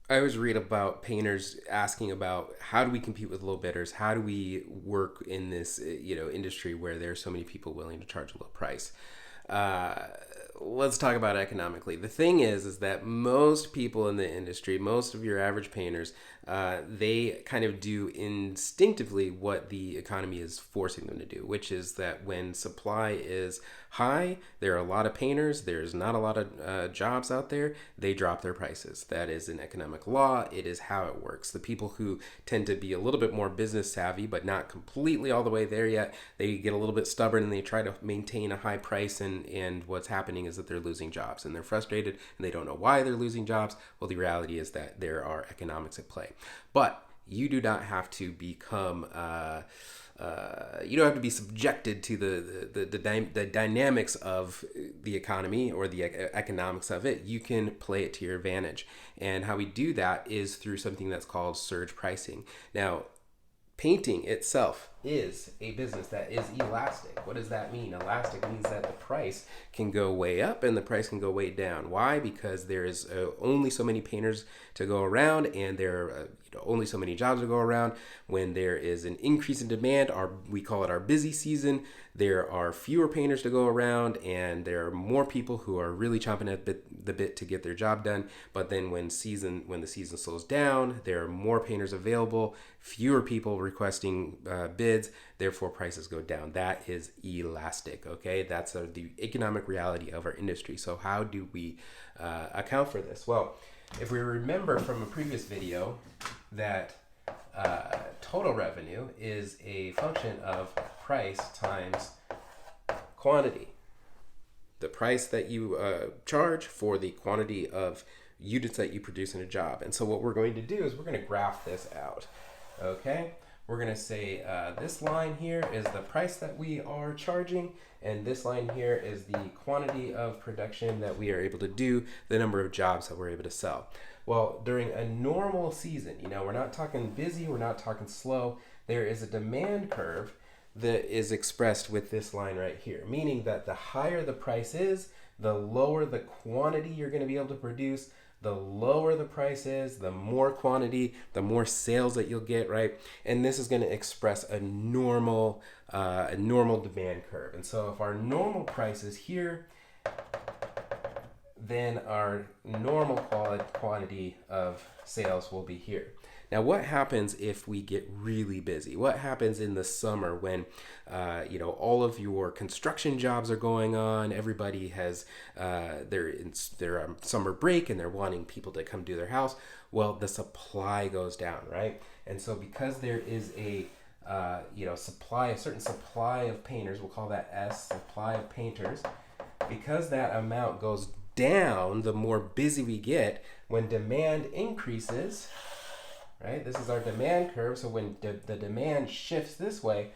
I always read about painters asking about how do we compete with low bidders? How do we work in this industry where there's so many people willing to charge a low price? Uh, let's talk about economically. The thing is that most people in the industry, most of your average painters, they kind of do instinctively what the economy is forcing them to do, which is that when supply is high, there are a lot of painters, there's not a lot of jobs out there, they drop their prices. That is an economic law. It is how it works. The people who tend to be a little bit more business savvy, but not completely all the way there yet, they get a little bit stubborn and they try to maintain a high price. And what's happening is that they're losing jobs and they're frustrated and they don't know why they're losing jobs. Well, the reality is that there are economics at play. But you do not have to become you don't have to be subjected to the dynamics of the economy or the economics of it. You can play it to your advantage. And how we do that is through something that's called surge pricing. Now, painting itself is a business that is elastic. What does that mean? Elastic means that the price can go way up and the price can go way down. Why? Because there is only so many painters to go around, and there are only so many jobs to go around. When there is an increase in demand, we call it our busy season, there are fewer painters to go around, and there are more people who are really chomping at the bit to get their job done. But then when the season slows down, there are more painters available, fewer people requesting bids, therefore prices go down. That is elastic. Okay, that's the economic reality of our industry. So how do we account for this? Well, if we remember from a previous video that total revenue is a function of price times quantity. The price that you charge for the quantity of units that you produce in a job. And so what we're going to do is we're going to graph this out. Okay? We're going to say this line here is the price that we are charging, and this line here is the quantity of production that we are able to do, the number of jobs that we're able to sell. Well, during a normal season, we're not talking busy, we're not talking slow, there is a demand curve that is expressed with this line right here, meaning that the higher the price is, the lower the quantity you're going to be able to produce. The lower the price is, the more quantity, the more sales that you'll get, right? And this is going to express a normal demand curve. And so if our normal price is here, then our normal quantity of sales will be here. Now, what happens if we get really busy? What happens in the summer when, all of your construction jobs are going on? Everybody has their summer break and they're wanting people to come do their house. Well, the supply goes down, right? And so because there is a certain supply of painters, we'll call that S, supply of painters. Because that amount goes down, the more busy we get. When demand increases, right? This is our demand curve. So when the demand shifts this way,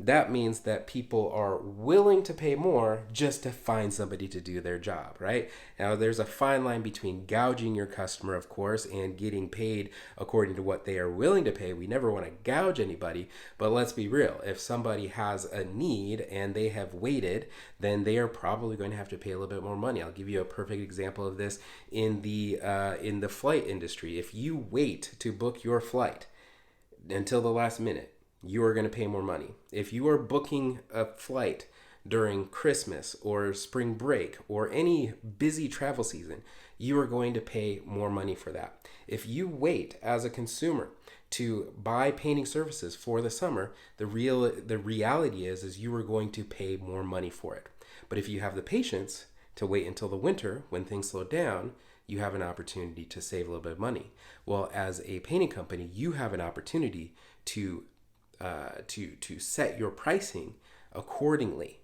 that means that people are willing to pay more just to find somebody to do their job, right? Now, there's a fine line between gouging your customer, of course, and getting paid according to what they are willing to pay. We never want to gouge anybody, but let's be real. If somebody has a need and they have waited, then they are probably going to have to pay a little bit more money. I'll give you a perfect example of this in the flight industry. If you wait to book your flight until the last minute, you are going to pay more money. If you are booking a flight during Christmas or spring break or any busy travel season, you are going to pay more money for that. If you wait as a consumer to buy painting services for the summer, the reality is you are going to pay more money for it. But if you have the patience to wait until the winter when things slow down, you have an opportunity to save a little bit of money. Well, as a painting company, you have an opportunity to set your pricing accordingly.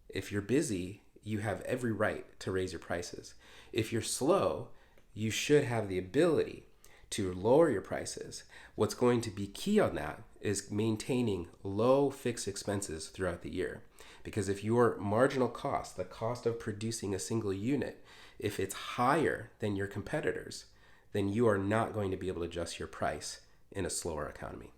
If you're busy, you have every right to raise your prices. If you're slow, you should have the ability to lower your prices. What's going to be key on that is maintaining low fixed expenses throughout the year. Because if your marginal cost, the cost of producing a single unit, if it's higher than your competitors, then you are not going to be able to adjust your price in a slower economy.